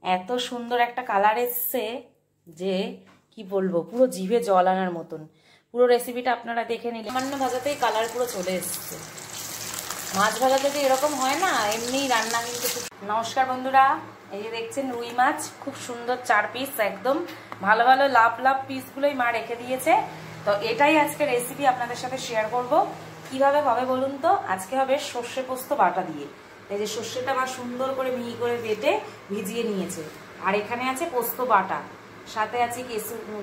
এত সুন্দর একটা কালার এসছে যে কি বলবো, পুরো জিভে জল আনার মতন। পুরো রেসিপিটা আপনারা দেখে নিলে সামান্য ভাজাতেই কালার পুরো চলে এসছে। মাছ ভাজা যদি এরকম হয় না, এমনি রান্না কিন্তু। নমস্কার বন্ধুরা, এই যে দেখছেন রুই মাছ, খুব সুন্দর 4 পিস, একদম ভালো ভালো লাভ লাভ পিসগুলোই মা রেখে দিয়েছে। তো এটাই আজকে রেসিপি আপনাদের সাথে শেয়ার করব। কিভাবে হবে বলুন তো? আজকে হবে সর্ষে পোস্ত বাটা দিয়ে। এই যে সর্ষেটা মা সুন্দর করে মিহি করে বেটে ভিজিয়ে নিয়েছে, আর এখানে আছে পোস্ত বাটা, সাথে আছে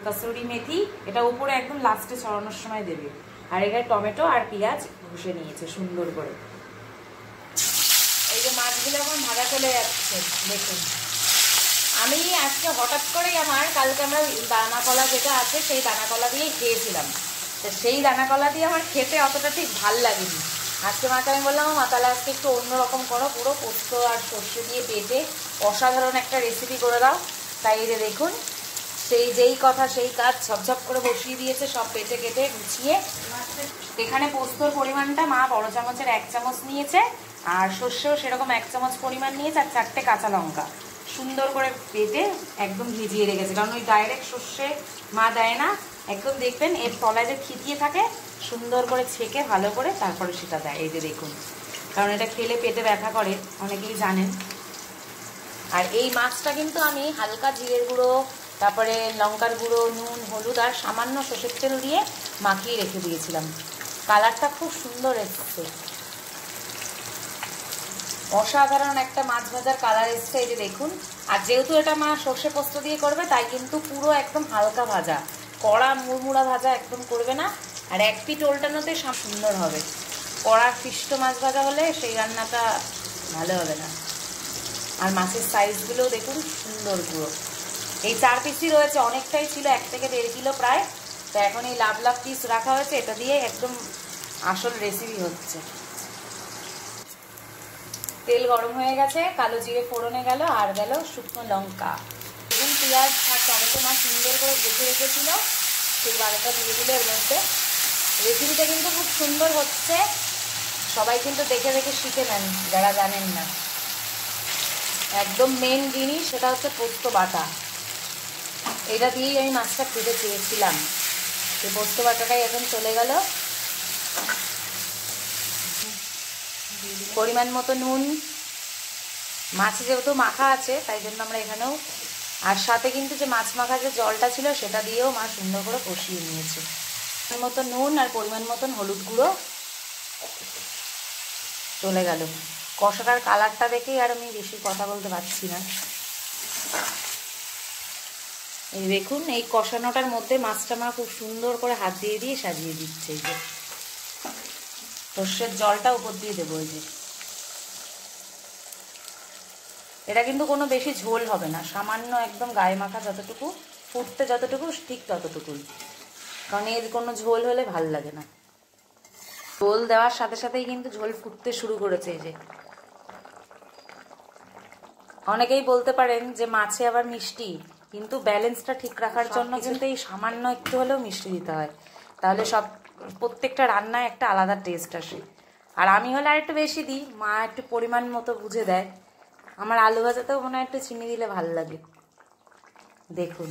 কসুরি মেথি, এটা উপরে একদম লাস্টে ছড়ানোর সময় দেবে। আর এখানে টমেটো আর পেঁয়াজ ঘষে নিয়েছে সুন্দর করে। এই যে মাছগুলো এখন ভাজা চলে যাচ্ছে দেখুন। আমি আজকে হঠাৎ করেই কালকে আমরা দানা কলা যেটা আছে সেই দানা কলা দিয়েই খেয়েছিলাম, তো সেই দানা কলা দিয়ে আমার খেতে অতটা ঠিক ভাল লাগেনি। আজকে মাকে আমি বললাম, মা তাহলে আজকে একটু অন্যরকম করো, পুরো পোস্ত আর সর্ষে দিয়ে বেটে অসাধারণ একটা রেসিপি করে দাও। তাই এই যে দেখুন, যেই কথা সেই কাজ, ঝপঝপ করে বসিয়ে দিয়েছে সব বেটে কেটে গুছিয়ে। এখানে পোস্তর পরিমাণটা মা বড় চামচের 1 চামচ নিয়েছে, আর সর্ষেও সেরকম 1 চামচ পরিমাণ নিয়েছে, আর 4টে কাঁচা লঙ্কা সুন্দর করে বেটে একদম ভিজিয়ে রেখেছে। কারণ ওই ডাইরেক্ট সর্ষে মা দেয় না, একদম দেখবেন এর তলায় যে ছিটিয়ে থাকে সুন্দর করে ছেঁকে ভালো করে তারপরে সেটা দেয়। এই যে দেখুন, কারণ এটা খেলে পেটে ব্যথা করে, অনেকেই জানেন। আর এই মাছটা কিন্তু আমি হালকা জিরের গুঁড়ো, তারপরে লঙ্কার গুঁড়ো, নুন, হলুদ আর সামান্য সর্ষের তেল দিয়ে মাখিয়ে রেখে দিয়েছিলাম। কালারটা খুব সুন্দর এসছে, অসাধারণ একটা মাছ ভাজার কালার এসছে। এই যে দেখুন, আর যেহেতু এটা মা সর্ষে পোস্ত দিয়ে করবে, তাই কিন্তু পুরো একদম হালকা ভাজা, কড়া মুড়মুড়া ভাজা একদম করবে না। আর এক পিঠ ওল্টানোতে সুন্দর হবে। কড়া পিষ্ট মাছ ভাজা হলে সেই রান্নাটা ভালো হবে না। আর মাছের সাইজগুলোও দেখুন সুন্দর পুরো। এই 4 পিসই রয়েছে, অনেকটাই ছিল, 1 থেকে 1.5 কিলো প্রায়। তো এখন এই লাভ লাভ পিস রাখা হয়েছে, এটা দিয়ে একদম আসল রেসিপি হচ্ছে। তেল গরম হয়ে গেছে, কালো জিরে ফোড়নে গেল, আর গেল শুকনো লঙ্কা। দেখুন পেঁয়াজ আর টমেটো মা সুন্দর করে বেছে রেখেছিল, সেই বারোটা দিয়ে দিল এর মধ্যে। রেসিপিটা কিন্তু খুব সুন্দর হচ্ছে, সবাই কিন্তু দেখে দেখে শিখে নেন যারা জানেন না। একদম মেন জিনিস সেটা হচ্ছে পোস্ত বাটা, এটা দিয়েই আমি মাছটা খেতে চেয়েছিলাম। সেই পোস্ত বাটাটাই এখন চলে গেল। পরিমাণ মতো নুন, মাছে যেহেতু মাখা আছে তাই জন্য আমরা এখানেও, আর সাথে কিন্তু যে মাছ মাখা যে জলটা ছিল সেটা দিয়েও মা সুন্দর করে কষিয়ে নিয়েছে। পরিমাণ মতো নুন আর পরিমাণ মতন হলুদ গুঁড়ো চলে গেল। কষাটার কালারটা দেখেই আর আমি বেশি কথা বলতে পারছি না। এই দেখুন, এই কষানোটার মধ্যে মাছটা মা খুব সুন্দর করে হাত দিয়ে দিয়ে সাজিয়ে দিচ্ছে। এই যে সর্ষের জলটা উপর দিয়ে দেবো। এই যে এটা কিন্তু কোনো বেশি ঝোল হবে না, সামান্য একদম গায়ে মাখা যতটুকু, ফুটতে যতটুকু ঠিক ততটুকুই, কারণ এর কোনো ঝোল হলে ভাল লাগে না। ঝোল দেওয়ার সাথে সাথেই কিন্তু ঝোল ফুটতে শুরু করেছে। এই যে অনেকেই বলতে পারেন যে মাছে আবার মিষ্টি, কিন্তু ব্যালেন্সটা ঠিক রাখার জন্য কিন্তু এই সামান্য একটু হলেও মিষ্টি দিতে হয়, তাহলে প্রত্যেকটা রান্নায় একটা আলাদা টেস্ট আসে। আর আমি হলে আর একটু বেশি দিই, মা একটু পরিমাণ মতো বুঝে দেয়। আমার আলু ভাজাতেও মনে হয় একটু চিনি দিলে ভালো লাগে। দেখুন,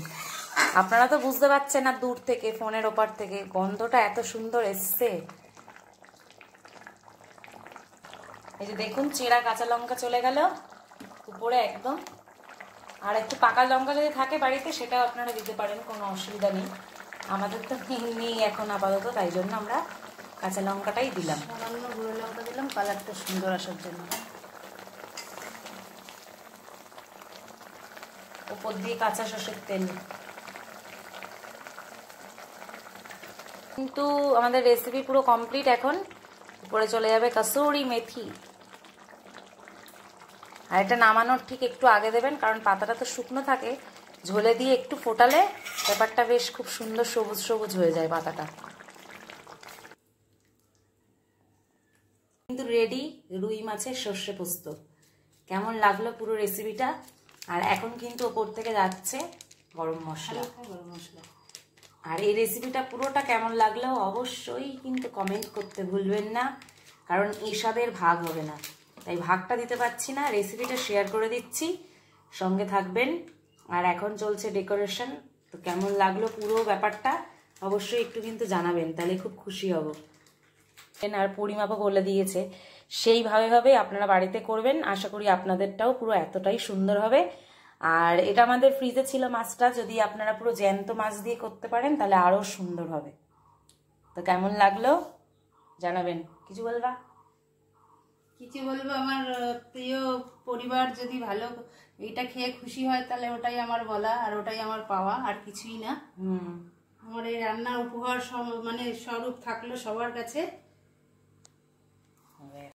আপনারা তো বুঝতে পারছেন না দূর থেকে, ফোনের ওপার থেকে গন্ধটা এত সুন্দর এসছে। এই যে দেখুন, চেরা কাঁচা লঙ্কা চলে গেল উপরে একদম। আর একটু পাকা লঙ্কা যদি থাকে বাড়িতে সেটাও আপনারা দিতে পারেন, কোনো অসুবিধা নেই। আমাদের তো নেই এখন আপাতত, তাই জন্য আমরা কাঁচা লঙ্কাটাই দিলাম। সামান্য গুঁড়ো লঙ্কা দিলাম কালারটা সুন্দর আসার জন্য। উপর দিয়ে কাঁচা সর্ষের তেল। কিন্তু আমাদের রেসিপি পুরো কমপ্লিট। এখন উপরে চলে যাবে কসুরি মেথি। আর এটা নামানোর ঠিক একটু আগে দেবেন, কারণ পাতাটা তো শুকনো থাকে, ঝোলে দিয়ে একটু ফোটালে ব্যাপারটা বেশ খুব সুন্দর সবুজ সবুজ হয়ে যায় পাতাটা। কিন্তু রেডি রুই মাছের সর্ষে পোস্ত। কেমন লাগলো পুরো রেসিপিটা? আর এখন কিন্তু ওপর থেকে যাচ্ছে গরম মশলা। আর এই রেসিপিটা পুরোটা কেমন লাগলো অবশ্যই কিন্তু কমেন্ট করতে ভুলবেন না, কারণ এসবের ভাগ হবে না। তাই ভাগটা দিতে পারছি না, রেসিপিটা শেয়ার করে দিচ্ছি, সঙ্গে থাকবেন। আর এখন চলছে ডেকোরেশন, তো কেমন লাগলো পুরো ব্যাপারটা অবশ্যই একটু কিন্তু জানাবেন, তাহলে খুব খুশি হব। আর পরিমাপও বলে দিয়েছে, সেইভাবে আপনারা বাড়িতে করবেন, আশা করি আপনাদেরটাও পুরো এতটাই সুন্দর হবে। আর এটা আমাদের ফ্রিজে ছিল মাছটা, যদি আপনারা পুরো জ্যান্ত মাছ দিয়ে করতে পারেন তাহলে আরও সুন্দর হবে। তো কেমন লাগলো জানাবেন। কিছু বলবা? কিছু বলবো, আমার প্রিয় পরিবার যদি ভালো এইটা খেয়ে খুশি হয় তাহলে ওটাই আমার বলা, আর ওটাই আমার পাওয়া, আর কিছুই না। আমার এই রান্নার উপহার মানে স্বরূপ থাকলো সবার কাছে।